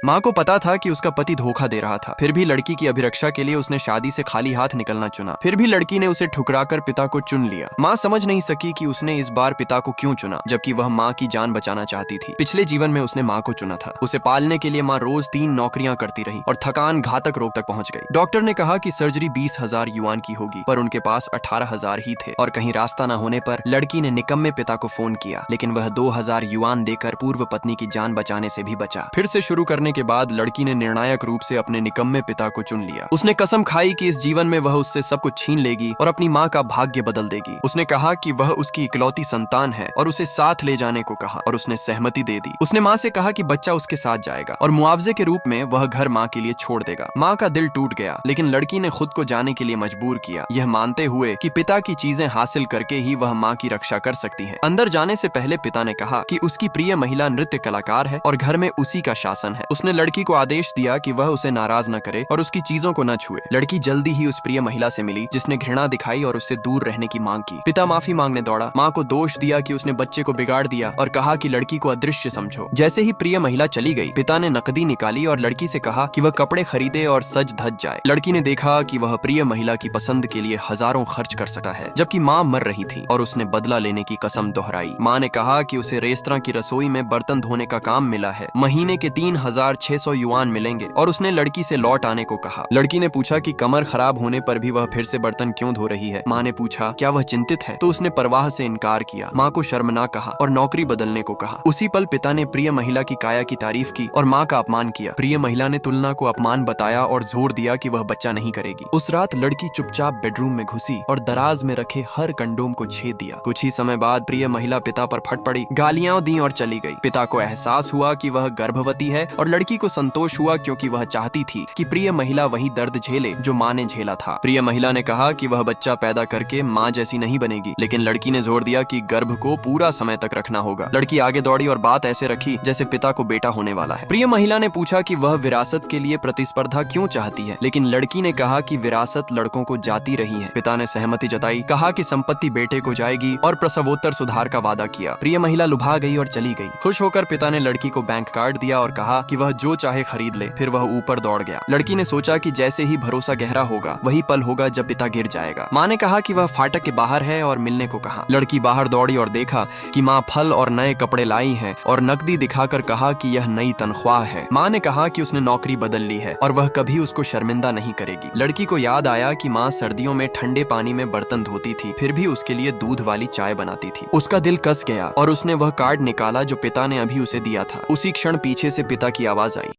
माँ को पता था कि उसका पति धोखा दे रहा था, फिर भी लड़की की अभिरक्षा के लिए उसने शादी से खाली हाथ निकलना चुना। फिर भी लड़की ने उसे ठुकराकर पिता को चुन लिया। माँ समझ नहीं सकी कि उसने इस बार पिता को क्यों चुना, जबकि वह माँ की जान बचाना चाहती थी। पिछले जीवन में उसने माँ को चुना था। उसे पालने के लिए माँ रोज 3 नौकरियां करती रही और थकान घातक रोग तक पहुंच गई। डॉक्टर ने कहा कि सर्जरी 20,000 युआन की होगी, पर उनके पास 18,000 ही थे और कहीं रास्ता न होने पर लड़की ने निकम्मे पिता को फोन किया, लेकिन वह 2,000 युआन देकर पूर्व पत्नी की जान बचाने से भी बचा। फिर से शुरू करने के बाद लड़की ने निर्णायक रूप से अपने निकम्मे पिता को चुन लिया। उसने कसम खाई कि इस जीवन में वह उससे सब कुछ छीन लेगी और अपनी माँ का भाग्य बदल देगी। उसने कहा कि वह उसकी इकलौती संतान है और उसे साथ ले जाने को कहा और उसने सहमति दे दी। उसने माँ से कहा कि बच्चा उसके साथ जाएगा और मुआवजे के रूप में वह घर माँ के लिए छोड़ देगा। माँ का दिल टूट गया, लेकिन लड़की ने खुद को जाने के लिए मजबूर किया, यह मानते हुए कि पिता की चीजें हासिल करके ही वह माँ की रक्षा कर सकती है। अंदर जाने से पहले पिता ने कहा कि उसकी प्रिय महिला नृत्य कलाकार है और घर में उसी का शासन है। उसने लड़की को आदेश दिया कि वह उसे नाराज न करे और उसकी चीजों को न छुए। लड़की जल्दी ही उस प्रिय महिला से मिली जिसने घृणा दिखाई और उससे दूर रहने की मांग की। पिता माफी मांगने दौड़ा, माँ को दोष दिया कि उसने बच्चे को बिगाड़ दिया और कहा कि लड़की को अदृश्य समझो। जैसे ही प्रिय महिला चली गई, पिता ने नकदी निकाली और लड़की से कहा कि वह कपड़े खरीदे और सज धज जाए। लड़की ने देखा कि वह प्रिय महिला की पसंद के लिए हजारों खर्च कर सकता है, जबकि माँ मर रही थी और उसने बदला लेने की कसम दोहराई। माँ ने कहा कि उसे रेस्तरां की रसोई में बर्तन धोने का काम मिला है, महीने के 3,600 युआन मिलेंगे और उसने लड़की से लौट आने को कहा। लड़की ने पूछा कि कमर खराब होने पर भी वह फिर से बर्तन क्यों धो रही है। माँ ने पूछा क्या वह चिंतित है, तो उसने परवाह से इनकार किया। माँ को शर्मनाक कहा और नौकरी बदलने को कहा। उसी पल पिता ने प्रिय महिला की काया की तारीफ की और माँ का अपमान किया। प्रिय महिला ने तुलना को अपमान बताया और जोर दिया कि वह बच्चा नहीं करेगी। उस रात लड़की चुपचाप बेडरूम में घुसी और दराज में रखे हर कंडोम को छेद दिया। कुछ ही समय बाद प्रिय महिला पिता पर फट पड़ी, गालियां दी और चली गई। पिता को एहसास हुआ कि वह गर्भवती है और लड़की को संतोष हुआ क्योंकि वह चाहती थी कि प्रिय महिला वही दर्द झेले जो माँ ने झेला था। प्रिय महिला ने कहा कि वह बच्चा पैदा करके माँ जैसी नहीं बनेगी, लेकिन लड़की ने जोर दिया कि गर्भ को पूरा समय तक रखना होगा। लड़की आगे दौड़ी और बात ऐसे रखी जैसे पिता को बेटा होने वाला है। प्रिय महिला ने पूछा कि वह विरासत के लिए प्रतिस्पर्धा क्यों चाहती है, लेकिन लड़की ने कहा कि विरासत लड़कों को जाती रही है। पिता ने सहमति जताई, कहा कि संपत्ति बेटे को जाएगी और प्रसवोत्तर सुधार का वादा किया। प्रिय महिला लुभा गई और चली गई। खुश होकर पिता ने लड़की को बैंक कार्ड दिया और कहा कि वह जो चाहे खरीद ले। फिर वह ऊपर दौड़ गया। लड़की ने सोचा कि जैसे ही भरोसा गहरा होगा वही पल होगा जब पिता गिर जाएगा। माँ ने कहा कि वह फाटक के बाहर है और मिलने को कहा। लड़की बाहर दौड़ी और देखा कि माँ फल और नए कपड़े लाई हैं और नकदी दिखाकर कहा कि यह नई तनख्वाह है। माँ ने कहा कि उसने नौकरी बदल ली है और वह कभी उसको शर्मिंदा नहीं करेगी। लड़की को याद आया कि माँ सर्दियों में ठंडे पानी में बर्तन धोती थी, फिर भी उसके लिए दूध वाली चाय बनाती थी। उसका दिल कस गया और उसने वह कार्ड निकाला जो पिता ने अभी उसे दिया था। उसी क्षण पीछे से पिता की आवाज आई,